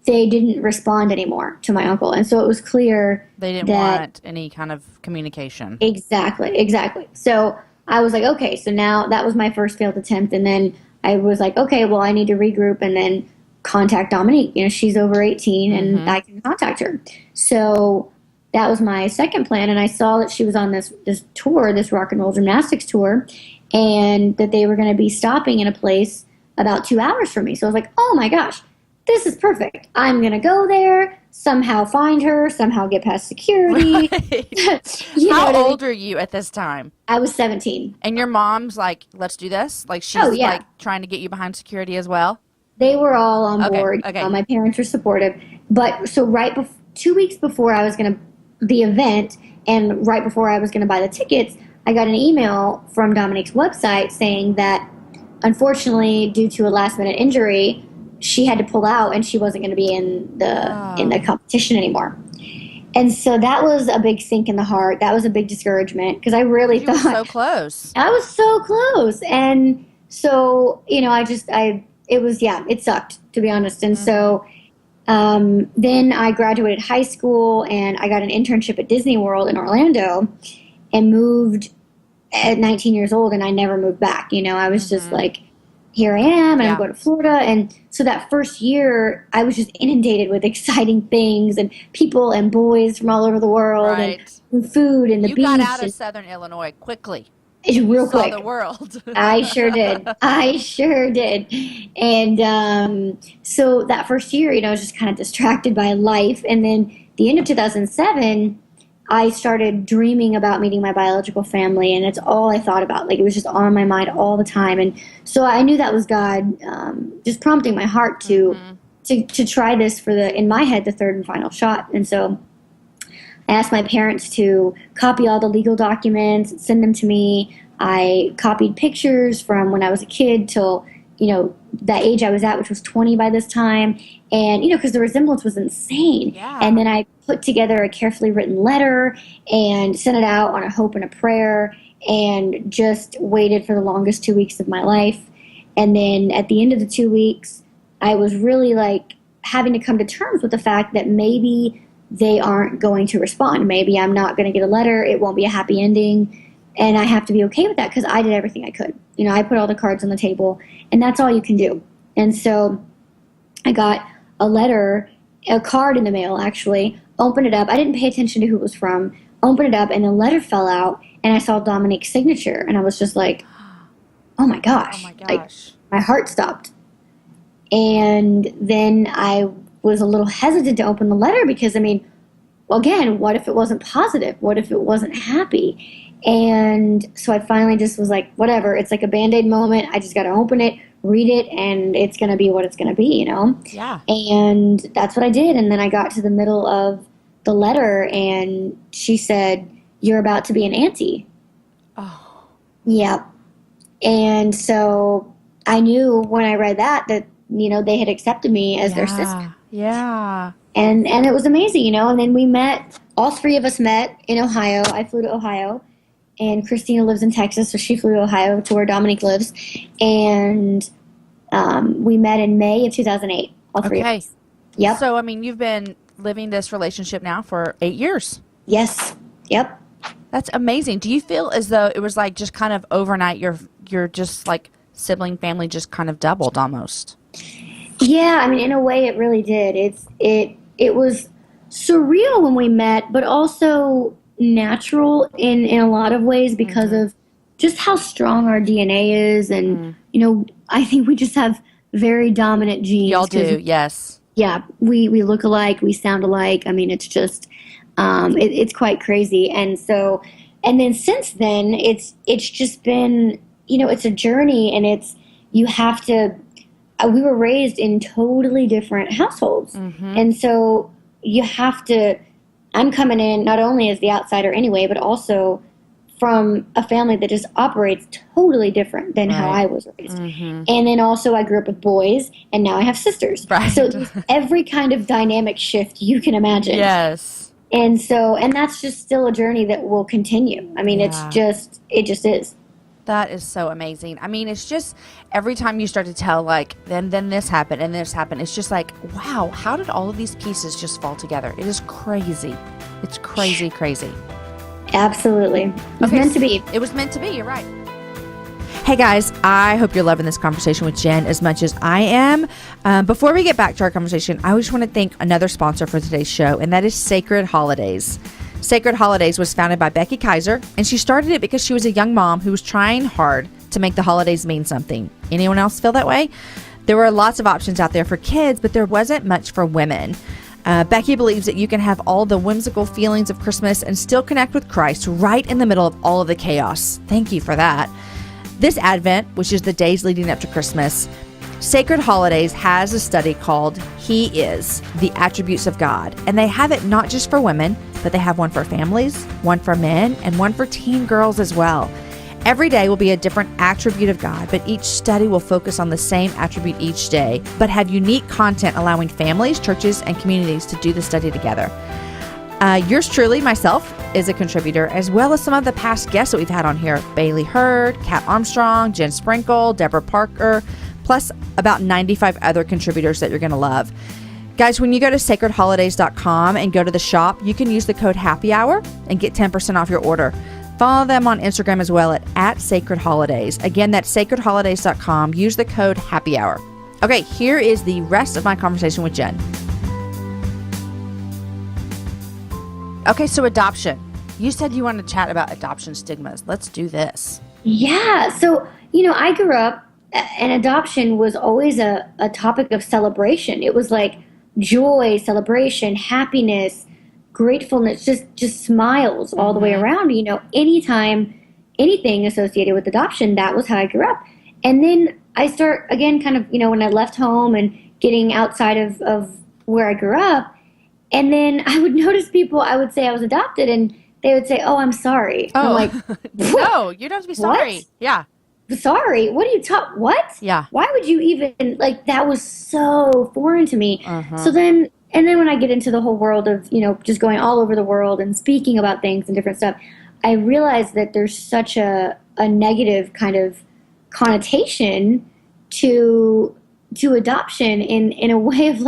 they didn't respond anymore to my uncle. And so it was clear
they didn't want any kind of communication.
Exactly. So I was like, okay, so now that was my first failed attempt. And then I was like, okay, well, I need to regroup and then contact Dominique. She's over 18 and I can contact her. So that was my second plan. And I saw that she was on this tour, this rock and roll gymnastics tour. and that they were going to be stopping in a place about 2 hours from me. So I was like, oh my gosh, this is perfect. I'm going to go there, somehow find her, somehow get past security.
Right. How old are you at this time?
I was 17.
And your mom's like, let's do this? Like, she's like trying to get you behind security as well?
They were all on board.
Okay.
My parents were supportive. But so 2 weeks before I was going to, the event, and right before I was going to buy the tickets, I got an email from Dominique's website saying that, unfortunately, due to a last-minute injury, she had to pull out and she wasn't going to be in the competition anymore. And so that was a big sink in the heart. That was a big discouragement because I really thought
you were so close.
I was so close, and so it sucked, to be honest. And so then I graduated high school and I got an internship at Disney World in Orlando and moved at 19 years old, and I never moved back. I was just like, here I am, and I'm going to Florida. And so that first year, I was just inundated with exciting things and people and boys from all over the world and food and the beach.
You got out of Southern Illinois quickly.
Real quick.
Saw the world.
I sure did. And so that first year, I was just kind of distracted by life. And then the end of 2007, I started dreaming about meeting my biological family, and it's all I thought about. Like, it was just on my mind all the time. And so I knew that was God just prompting my heart to try this for in my head, the third and final shot. And so I asked my parents to copy all the legal documents, send them to me. I copied pictures from when I was a kid till, that age I was at, which was 20 by this time. And, because the resemblance was insane.
Yeah.
And then I put together a carefully written letter and sent it out on a hope and a prayer and just waited for the longest 2 weeks of my life. And then at the end of the 2 weeks, I was really like having to come to terms with the fact that maybe they aren't going to respond. Maybe I'm not going to get a letter. It won't be a happy ending. And I have to be okay with that because I did everything I could. I put all the cards on the table, and that's all you can do. And so I got a card in the mail, actually, opened it up. I didn't pay attention to who it was from. Opened it up, and the letter fell out, and I saw Dominique's signature, and I was just like, oh my gosh. Like, my heart stopped. And then I was a little hesitant to open the letter because, again, what if it wasn't positive? What if it wasn't happy? And so I finally just was like, whatever. It's like a Band-Aid moment. I just got to open it, read it, and it's going to be what it's going to be,
Yeah.
And that's what I did. And then I got to the middle of the letter, and she said, you're about to be an auntie.
Oh.
Yeah. And so I knew when I read that they had accepted me as their sister.
Yeah.
And it was amazing, and then we met, all three of us met in Ohio. I flew to Ohio, and Christina lives in Texas, so she flew to Ohio to where Dominique lives. And we met in May of 2008, all three of us. Yep.
So, you've been living this relationship now for 8 years.
Yes. Yep.
That's amazing. Do you feel as though it was like just kind of overnight, you're just like sibling family just kind of doubled almost?
Yeah, in a way it really did. It was surreal when we met, but also natural in a lot of ways because of just how strong our DNA is. And, I think we just have very dominant genes.
Y'all do, yes.
Yeah, we look alike, we sound alike. It's just, it's quite crazy. And so, and then since then, it's just been, it's a journey, and you have to, we were raised in totally different households. Mm-hmm. And so you have to, I'm coming in not only as the outsider anyway, but also from a family that just operates totally different than how I was raised. Mm-hmm. And then also I grew up with boys, and now I have sisters. Right. So every kind of dynamic shift you can imagine.
Yes.
And so, and that's just still a journey that will continue. It just is.
That is so amazing. It's just every time you start to tell, like, then this happened and this happened, it's just like, wow, how did all of these pieces just fall together? It is crazy. It's crazy, crazy.
Absolutely. It was meant to be.
It was meant to be. You're right. Hey guys, I hope you're loving this conversation with Jen as much as I am. Before we get back to our conversation, I just want to thank another sponsor for today's show, and that is Sacred Holidays. Sacred Holidays was founded by Becky Kaiser, and she started it because she was a young mom who was trying hard to make the holidays mean something. Anyone else feel that way? There were lots of options out there for kids, but there wasn't much for women. Becky believes that you can have all the whimsical feelings of Christmas and still connect with Christ right in the middle of all of the chaos. Thank you for that. This Advent, which is the days leading up to Christmas, Sacred Holidays has a study called He Is, the Attributes of God. And they have it not just for women, but they have one for families, one for men, and one for teen girls as well. Every day will be a different attribute of God, but each study will focus on the same attribute each day, but have unique content allowing families, churches, and communities to do the study together. Yours truly, myself, is a contributor, as well as some of the past guests that we've had on here. Bailey Hurd, Kat Armstrong, Jen Sprinkle, Deborah Parker, plus about 95 other contributors that you're going to love. Guys, when you go to sacredholidays.com and go to the shop, you can use the code Happy Hour and get 10% off your order. Follow them on Instagram as well at Sacred Holidays. Again, that's sacredholidays.com. Use the code Happy Hour. Okay, here is the rest of my conversation with Jen. Okay, so adoption. You said you wanted to chat about adoption stigmas. Let's do this.
Yeah. So, I grew up and adoption was always a topic of celebration. It was like joy, celebration, happiness, gratefulness, just smiles all the way around. Anytime anything associated with adoption, that was how I grew up. And then I start again, kind of, when I left home and getting outside of where I grew up. And then I would notice people, I would say I was adopted, and they would say, "Oh, I'm sorry."
Oh,
I'm like,
no, you don't have to be sorry.
What?
Yeah.
Sorry? What are you talking? What?
Yeah.
Why would you even, that was so foreign to me. So then, and then when I get into the whole world of, just going all over the world and speaking about things and different stuff, I realized that there's such a negative kind of connotation to adoption in a way of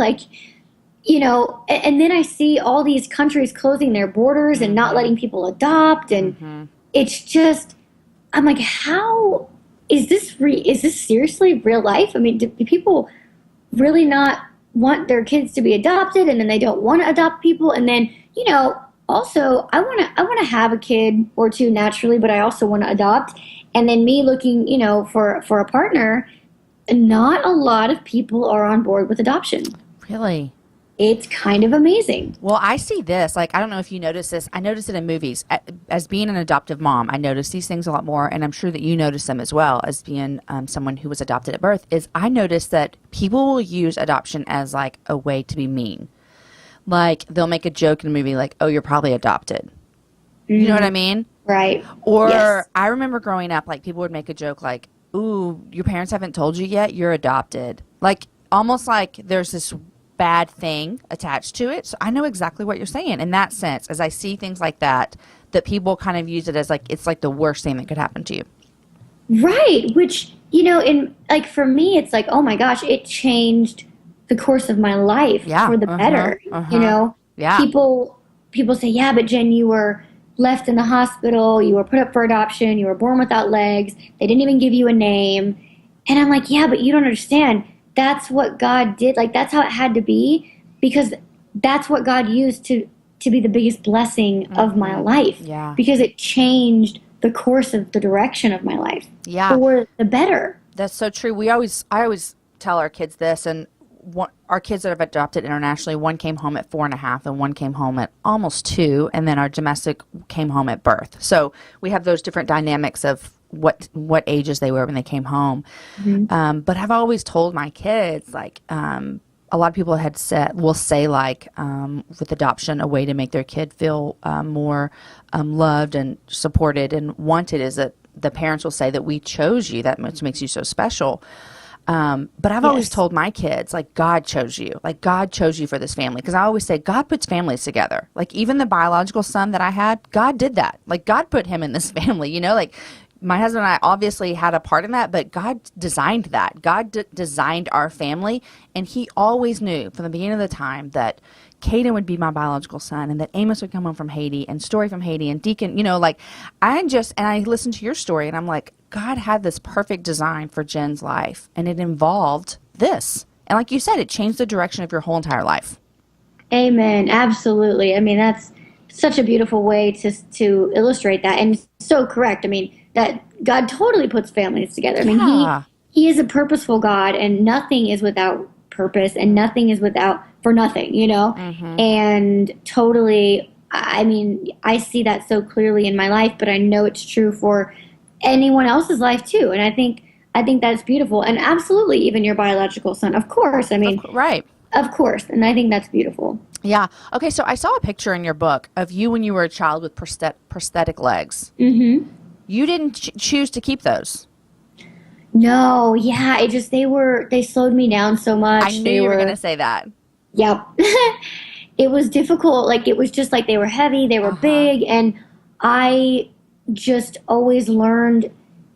and then I see all these countries closing their borders and not letting people adopt. And it's just, I'm like, how is this is this seriously real life? I mean, do people really not want their kids to be adopted, and then they don't want to adopt people? And then, also I want to have a kid or two naturally, but I also want to adopt. And then me looking, for a partner, not a lot of people are on board with adoption.
Really?
It's kind of amazing.
Well, I see this. I don't know if you notice this. I notice it in movies. As being an adoptive mom, I notice these things a lot more, and I'm sure that you notice them as well as being someone who was adopted at birth, is I notice that people will use adoption as a way to be mean. They'll make a joke in a movie like, "Oh, you're probably adopted." You know what I mean?
Right.
Or
yes.
I remember growing up, people would make a joke like, "Ooh, your parents haven't told you yet, you're adopted." Almost like there's this bad thing attached to it. So I know exactly what you're saying in that sense, as I see things like that people kind of use it as it's the worst thing that could happen to you.
Right. Which, in for me, it's oh my gosh, it changed the course of my life for the better.
Yeah.
People say, "Yeah, but Jen, you were left in the hospital, you were put up for adoption, you were born without legs, they didn't even give you a name." And I'm like, "Yeah, but you don't understand. That's what God did. That's how it had to be, because that's what God used to be the biggest blessing of my life."
Yeah.
Because it changed the course of the direction of my life.
Yeah.
For the better.
That's so true. I always tell our kids this, and our kids that have adopted internationally, one came home at 4.5 and one came home at almost 2, and then our domestic came home at birth. So we have those different dynamics of what ages they were when they came home. But I've always told my kids, a lot of people will say with adoption, a way to make their kid feel more loved and supported and wanted is that the parents will say that we chose you, that makes you so special. But I've always told my kids, God chose you. God chose you for this family. Because I always say, God puts families together. Even the biological son that I had, God did that. God put him in this family, my husband and I obviously had a part in that, but God designed that. God designed our family, and he always knew from the beginning of the time that Caden would be my biological son, and that Amos would come home from Haiti, and Story from Haiti, and Deacon, I listened to your story, and I'm like, God had this perfect design for Jen's life, and it involved this. And like you said, it changed the direction of your whole entire life.
Amen. Absolutely. I mean, such a beautiful way to illustrate that, and so correct. I mean, that God totally puts families together. I mean, he is a purposeful God, and nothing is without purpose, and nothing is without for nothing, you know? And totally, I mean, I see that so clearly in my life, but I know it's true for anyone else's life too. And I think that's beautiful. And absolutely, even your biological son, of course. I mean,
right.
Of course. And I think that's beautiful.
Yeah. Okay. So I saw a picture in your book of you when you were a child with prosthetic legs.
You
didn't choose to keep those.
No. Yeah. It just, they slowed me down so much.
I knew you were going to say that.
Yep. It was difficult. Like, it was just like they were heavy, they were big. And I just always learned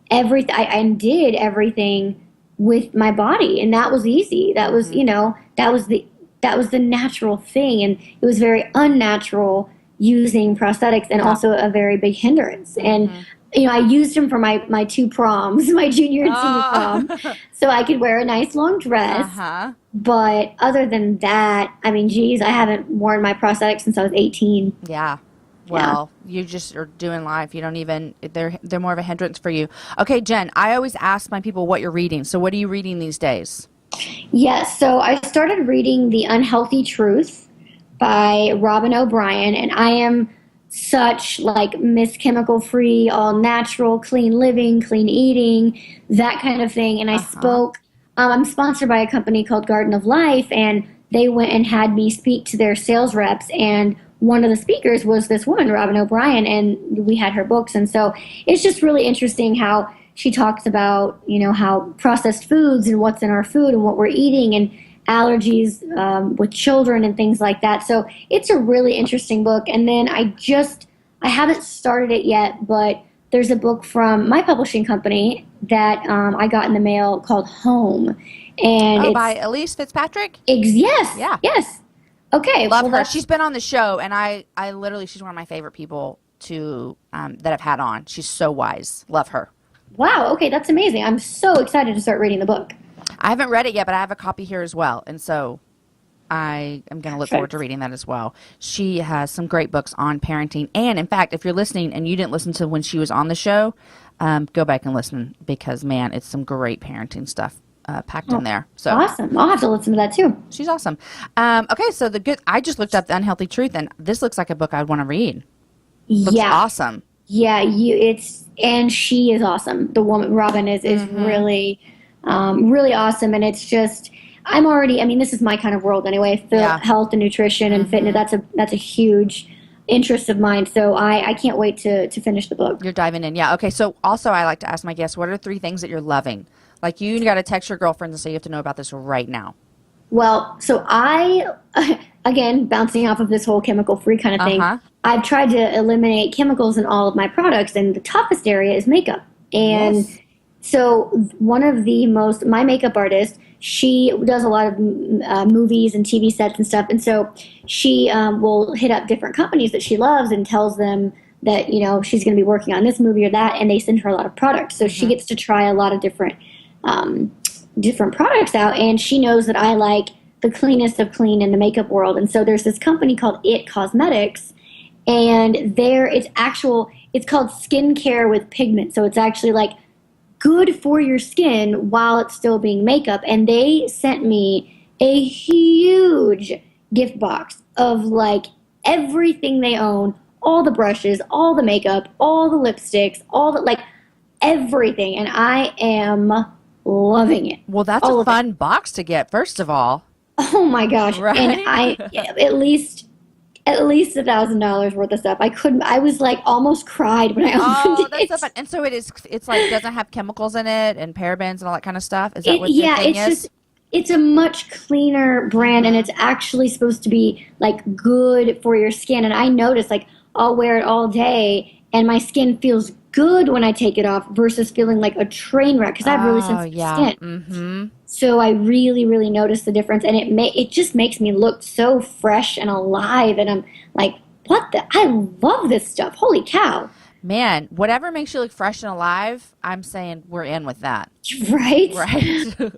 everything. I did everything with my body, and that was easy. That was, you know, that was the natural thing, and it was very unnatural using prosthetics, and also a very big hindrance. And you know, I used them for my two proms, my junior and senior prom, so I could wear a nice long dress. But other than that, I mean, geez, I haven't worn my prosthetics since I was 18.
Yeah. Well, you just are doing life. You don't even, they're more of a hindrance for you. Okay, Jen, I always ask my people what you're reading. So what are you reading these days?
Yes, so I started reading The Unhealthy Truth by Robin O'Brien, and I am such like Miss Chemical Free, all natural, clean living, clean eating, that kind of thing. And I spoke, I'm sponsored by a company called Garden of Life, and they went and had me speak to their sales reps, and one of the speakers was this woman, Robin O'Brien, and we had her books. And so it's just really interesting how she talks about, you know, how processed foods and what's in our food and what we're eating, and allergies with children and things like that. So it's a really interesting book. And then I haven't started it yet, but there's a book from my publishing company that I got in the mail called Home. And it's
by Elise Fitzpatrick?
Yes.
Yeah.
Yes. Okay.
Love her. She's been on the show, and I literally, she's one of my favorite people to that I've had on. She's so wise. Love her.
Wow. Okay. That's amazing. I'm so excited to start reading the book.
I haven't read it yet, but I have a copy here as well. And so I am going to look forward to reading that as well. She has some great books on parenting. And in fact, if you're listening and you didn't listen to when she was on the show, go back and listen, because man, it's some great parenting stuff packed in there. So
awesome. I'll have to listen to that too.
She's awesome. Okay. So I just looked up The Unhealthy Truth, and this looks like a book I'd want to read. Looks awesome. Yeah.
And she is awesome. The woman, Robin, is really, really awesome. And it's just, this is my kind of world anyway. Health and nutrition and fitness. That's a huge interest of mine. So I can't wait to finish the book.
You're diving in. Yeah. Okay. So also I like to ask my guests, what are 3 things that you're loving? Like, you got to text your girlfriends and say you have to know about this right now.
Well, so again, bouncing off of this whole chemical-free kind of thing, I've tried to eliminate chemicals in all of my products, and the toughest area is makeup. And so one of my makeup artist, she does a lot of movies and TV sets and stuff, and so she will hit up different companies that she loves and tells them that, you know, she's going to be working on this movie or that, and they send her a lot of products. So she gets to try a lot of different products out, and she knows that I like the cleanest of clean in the makeup world. And so there's this company called It Cosmetics, and it's called skincare with pigment. So it's actually like good for your skin while it's still being makeup. And they sent me a huge gift box of like everything they own, all the brushes, all the makeup, all the lipsticks, all the, like, everything. And I am loving it.
Well, that's a fun box to get, first of all.
Oh my gosh. Right? And at least $1,000 worth of stuff. I was like almost cried when I opened it. Oh, that's so fun.
And so it's like, doesn't have chemicals in it and parabens and all that kind of stuff? Is that what the thing is?
It's a much cleaner brand, and it's actually supposed to be like good for your skin. And I noticed, like, I'll wear it all day and my skin feels good when I take it off versus feeling like a train wreck, because I have really sensitive skin. So I really, really noticed the difference, and it just makes me look so fresh and alive, and I'm like, I love this stuff. Holy cow.
Man, whatever makes you look fresh and alive, I'm saying we're in with that.
Right?
Right. Okay,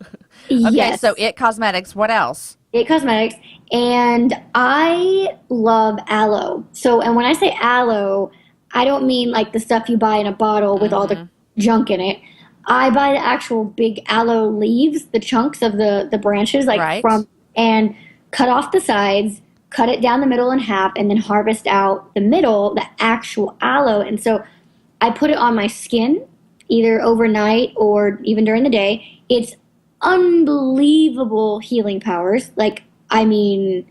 yes.
so It Cosmetics, what else?
It Cosmetics. And I love aloe. So, and when I say aloe, I don't mean like the stuff you buy in a bottle with all the junk in it. I buy the actual big aloe leaves, the chunks of the branches, like and cut off the sides, cut it down the middle in half, and then harvest out the middle, the actual aloe. And so I put it on my skin, either overnight or even during the day. It's unbelievable healing powers. Like, I mean,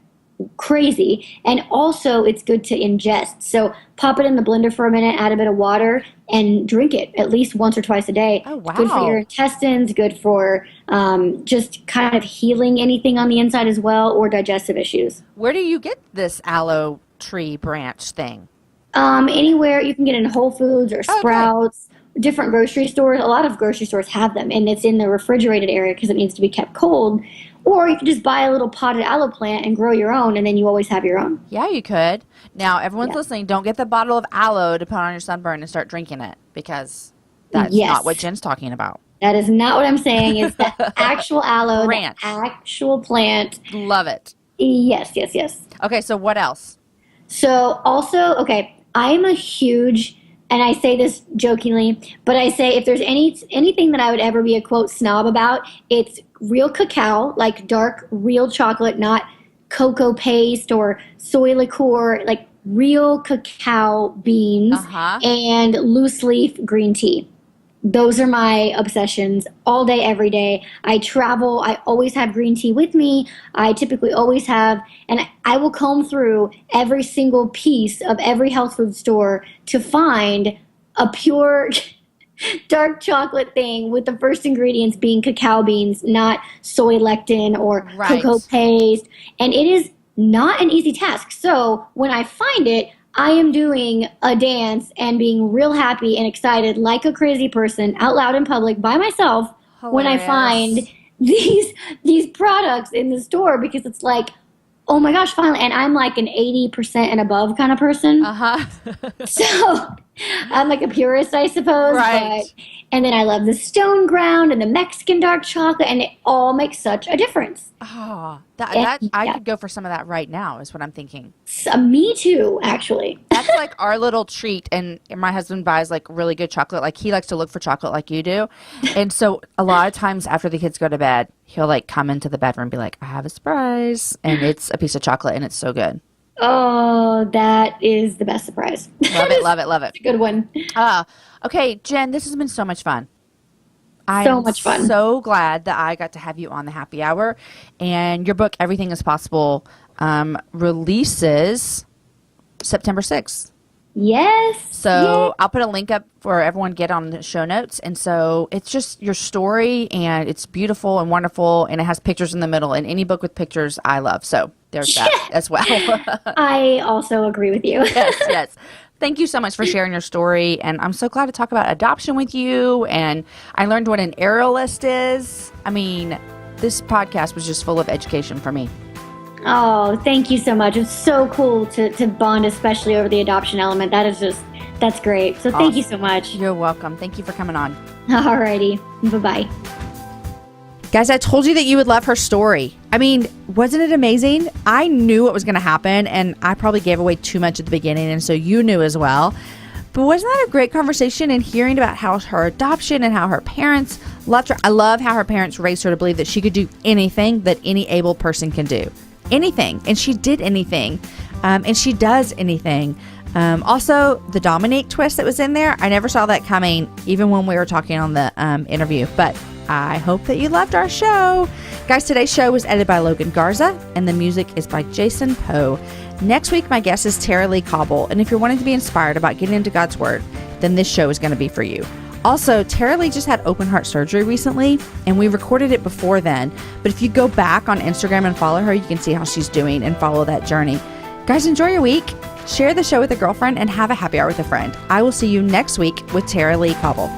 crazy. And also it's good to ingest. So pop it in the blender for a minute, add a bit of water, and drink it at least once or twice a day.
Oh, wow.
Good for your intestines, good for just kind of healing anything on the inside as well, or digestive issues.
Where do you get this aloe tree branch thing?
Anywhere. You can get it in Whole Foods or Sprouts. Different grocery stores. A lot of grocery stores have them, and it's in the refrigerated area because it needs to be kept cold. Or you could just buy a little potted aloe plant and grow your own, and then you always have your own.
Yeah, you could. Now, everyone's listening. Don't get the bottle of aloe to put on your sunburn and start drinking it, because that's not what Jen's talking about.
That is not what I'm saying. It's the actual aloe, branch. The actual plant.
Love it.
Yes.
Okay, so what else?
So also, I'm a huge... and I say this jokingly, but I say if there's anything that I would ever be a, quote, snob about, it's real cacao, like dark, real chocolate, not cocoa paste or soy liqueur, like real cacao beans and loose leaf green tea. Those are my obsessions all day, every day. I travel. I always have green tea with me. I typically always have, and I will comb through every single piece of every health food store to find a pure dark chocolate thing with the first ingredients being cacao beans, not soy lectin or cocoa paste. And it is not an easy task. So when I find it, I am doing a dance and being real happy and excited like a crazy person out loud in public by myself. Hilarious. When I find these products in the store, because it's like, oh my gosh, finally. And I'm like an 80% and above kind of person. So I'm like a purist, I suppose. And then I love the stone ground and the Mexican dark chocolate, and it all makes such a difference.
Oh, I could go for some of that right now is what I'm thinking.
Me too, actually.
That's like our little treat. And my husband buys like really good chocolate. Like, he likes to look for chocolate like you do. And so a lot of times after the kids go to bed, he'll like come into the bedroom and be like, I have a surprise. And it's a piece of chocolate, and it's so good.
Oh, that is the best surprise.
Love it, love it, love it.
It's a good one.
Okay, Jen, this has been so much fun.
So much fun.
So glad that I got to have you on the happy hour. And your book, Everything is Possible, releases September 6th.
Yes.
So I'll put a link up for everyone to get on the show notes. And so it's just your story, and it's beautiful and wonderful, and it has pictures in the middle. And any book with pictures I love. So there's that as well.
I also agree with you.
Yes. Thank you so much for sharing your story. And I'm so glad to talk about adoption with you. And I learned what an aerialist is. I mean, this podcast was just full of education for me.
Oh, thank you so much. It's so cool to bond, especially over the adoption element. That's great. So thank you so much.
You're welcome. Thank you for coming on.
Alrighty. Bye-bye.
Guys, I told you that you would love her story. I mean, wasn't it amazing? I knew what was going to happen, and I probably gave away too much at the beginning, and so you knew as well. But wasn't that a great conversation, and hearing about how her adoption and how her parents loved her? I love how her parents raised her to believe that she could do anything that any able person can do. Anything. And she did anything. And she does anything. Also, the Dominique twist that was in there, I never saw that coming, even when we were talking on the interview. But I hope that you loved our show. Guys, today's show was edited by Logan Garza, and the music is by Jason Poe. Next week, my guest is Tara Lee Cobble. And if you're wanting to be inspired about getting into God's Word, then this show is going to be for you. Also, Tara Lee just had open heart surgery recently, and we recorded it before then. But if you go back on Instagram and follow her, you can see how she's doing and follow that journey. Guys, enjoy your week. Share the show with a girlfriend and have a happy hour with a friend. I will see you next week with Tara Lee Cobble.